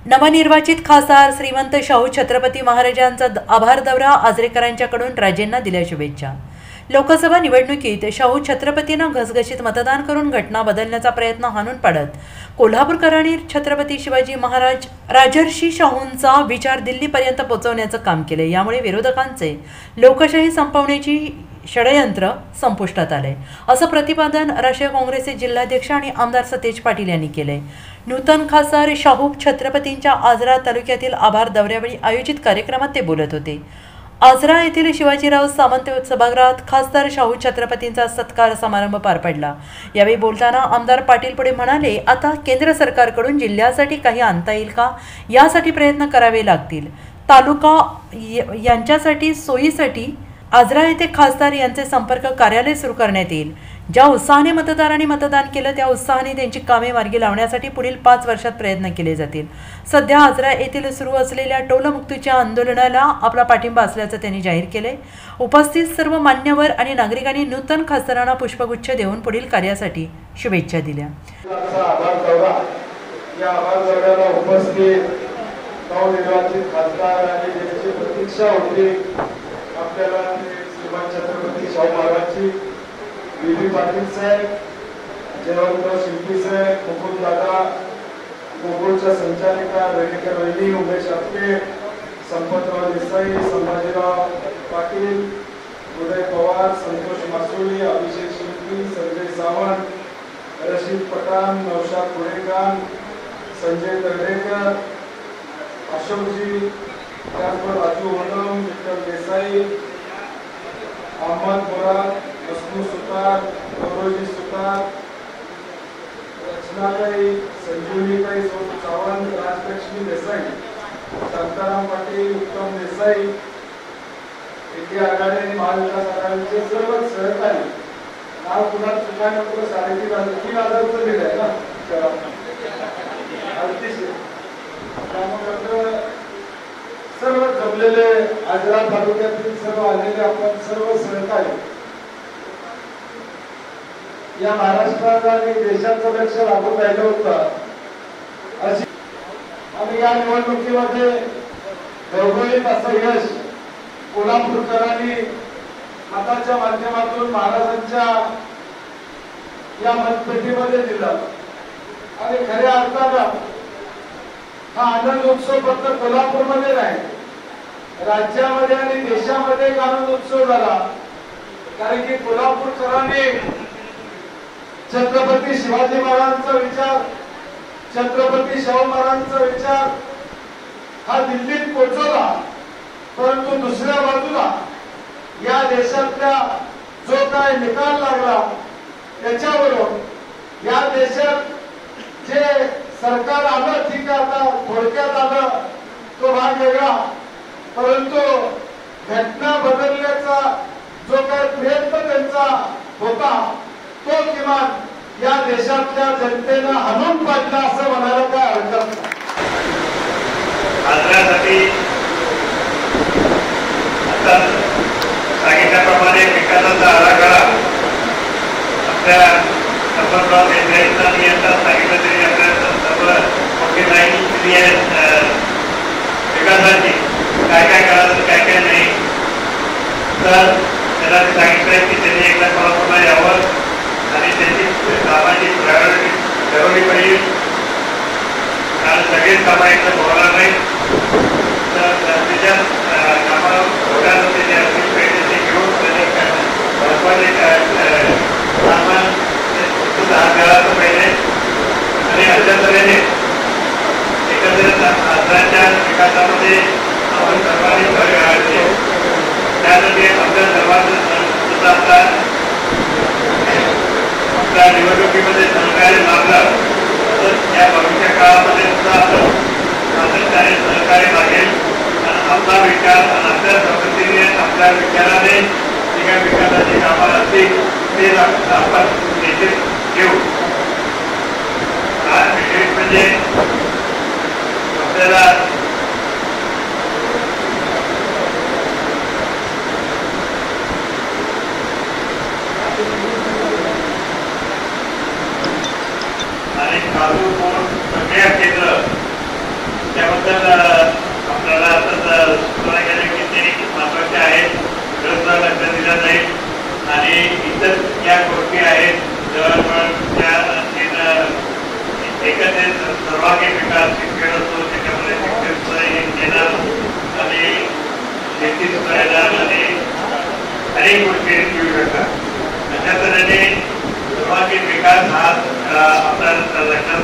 नवनिर्वाचित खासदार श्रीमंत शाहू छत्रपती महाराजांचा आभार दौरा आजरेकरांच्याकडून राजेंना दिल्या शुभेच्छा। लोकसभा निवडणुकीत शाहू छत्रपतींना घसघशीत मतदान करून घटना बदलण्याचा प्रयत्न हाणून पाडत कोल्हापूरकरांनी छत्रपती शिवाजी महाराज राजर्षी शाहूंचा विचार दिल्लीपर्यंत पोहोचवण्याचं काम केले। यामुळे विरोधकांचे लोकशाही संपवण्याची षडयंत्र संपुष्टात आले, असं प्रतिपादन राष्ट्रीय काँग्रेसचे जिल्हाध्यक्ष आणि आमदार सतेज पाटील यांनी केले। नूतन खासदार शाहू छत्रपतींच्या आजरा तालुक्यातील आभार दौऱ्यावेळी आयोजित कार्यक्रमात ते बोलत होते। आजरा येथील शिवाजीराव सावंत सभागृहात खासदार शाहू छत्रपतींचा सत्कार समारंभ पार पडला। यावेळी बोलताना आमदार पाटील पुढे म्हणाले, आता केंद्र सरकारकडून जिल्ह्यासाठी काही आणता येईल का, यासाठी प्रयत्न करावे लागतील। तालुका यांच्यासाठी सोयीसाठी आजरा येथे खासदार यांचे संपर्क कार्यालय सुरू करण्यात येईल। ज्या उत्साहाने मतदारांनी मतदान केलं त्या उत्साहाने त्यांची कामे मार्गी लावण्यासाठी पुढील 5 वर्षात प्रयत्न केले जातील। सध्या आजरा येथील सुरू असलेल्या टोलमुक्तीच्या आंदोलनाला आपला पाठिंबा असल्याचं त्यांनी जाहीर केले। उपस्थित सर्व मान्यवर आणि नागरिकांनी नूतन खासदारांना पुष्पगुच्छ देऊन पुढील कार्यासाठी शुभेच्छा दिल्या। आपल्याला श्रीमान छत्रपती शाहू महाराजची बीबी पाटील साहेब, जयवंतराव शिंपी साहेब, मुकुंद दादा, गोकुळच्या संचालिका रेणुका वहिनी, उमेश आपटे, संपतराव देसाई, संभाजीराव पाटील, उदय पवार, संतोष मासुळी, अभिषेक शिंपी, संजय सावंत, रशीद पठाण, नौशाद पुणेकर, संजय तरडेकर, अशोकजी, त्याचबरोबर राजू ओनम, विठ्ठल देसाई, अहमद मुराद, मसनू सुतार, गौरवजी सुतार, रचनाताई, संजीवनीताई सावंत, राजलक्ष्मी देसाई, शांताराम पाटील, उत्तम देसाई, विद्या आघाडी आणि महाविकास आघाडीचे सर्व सहकारी, नाव पुन्हा चुकायनंतर 3,500 रुपये दिले आहे ना सर्व जमलेले आजरा तालुक्यातील सर्व आलेले आपण सर्व सहकारी या महाराष्ट्रात आणि देशाचं लक्ष लागून राहिलं होतं अशी आणि या निवडणुकीमध्ये घवघवीत असं यश कोल्हापूरकरांनी मताच्या माध्यमातून महाराजांच्या या मतपेटीमध्ये दिला आणि खऱ्या अर्थानं हा आनंद उत्सव फक्त कोल्हापूरमध्ये नाही, राज्यामध्ये आणि देशामध्ये एक आनंद उत्सव झाला। कारण की कोल्हापूरकरांनी छत्रपती शिवाजी महाराजांचा विचार, छत्रपती शाहू महाराजांचा विचार हा दिल्लीत पोहोचवला, परंतु दुसऱ्या बाजूला या देशातल्या जो काय निकाल लागला त्याच्यावरून या देशात जे सरकार आलं, ठीक आहे, आता थोडक्यात आलं तो भाग वेगळा, परंतु घटना बदलण्याचा जो काही प्रयत्न त्यांचा होता तो किमान या देशातल्या जनतेनं हाणून पाडला असं म्हणायला काय हरकत नाही। आजरासाठी आता सांगितल्याप्रमाणे विकासाचा आराखडा आपल्या संपतराव देसाईंनी यांना सांगितलं तरी आपल्याला सर्व मोठी माहिती दिली आहे विकासाची, काय काय करायचं काय काय नाही। तर त्याला ते सांगितलंय की त्यांनी एकदा कोल्हापूरला यावं आणि त्यांची कामाची प्रायोरिटी ठरवली पाहिजे, कारण सगळेच कामं एकदा होणार नाही। तर त्याच्या कामाला थोड्यानं त्याची आर्थिक पाहिजे घेऊन त्याने महत्वाचे कामं करायचं पाहिजे आणि अशा तऱ्हेने एकंदरीत आजराच्या विकासामध्ये आपण सर्वांनी भर घालायचे। त्यासाठी आपल्या सर्वांचं आता आपल्या निवडणुकीमध्ये सहकार्य लाभलं तर या भविष्य काळामध्ये सुद्धा आपण सातत्याने सहकार्य लागेल आणि आपला विचार आणि आपल्या पद्धतीने आपल्या विचाराने जी काही विकासाची कामं असतील ते आपण निश्चित घेऊ। आज विशेष म्हणजे आपल्याला आणि काजू प्रक्रिया केंद्र त्याबद्दल आपल्याला आता सूचना केल्या की ते महत्त्वाचे आहेत, खरंच लक्ष दिलं जाईल. आणि इतर ज्या गोष्टी आहेत जवळजवळ त्या एकत्रित सर्वांगीण विकास, शिक्षण असतो त्याच्यामध्ये शिक्षण देणार आणि शेती सुधारणार आणि अनेक गोष्टी येऊ शकतात. अशा तऱ्हेने सर्वांगीण विकास हा आपल्या लक्षात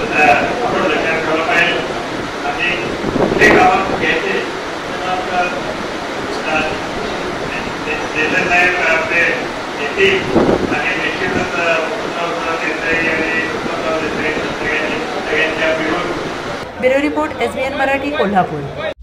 ठेवला पाहिजे आणि कुठले कामं घ्यायचे देशसाहेब आपले येतील आणि निश्चितच bureau report SBN Marathi Kolhapur.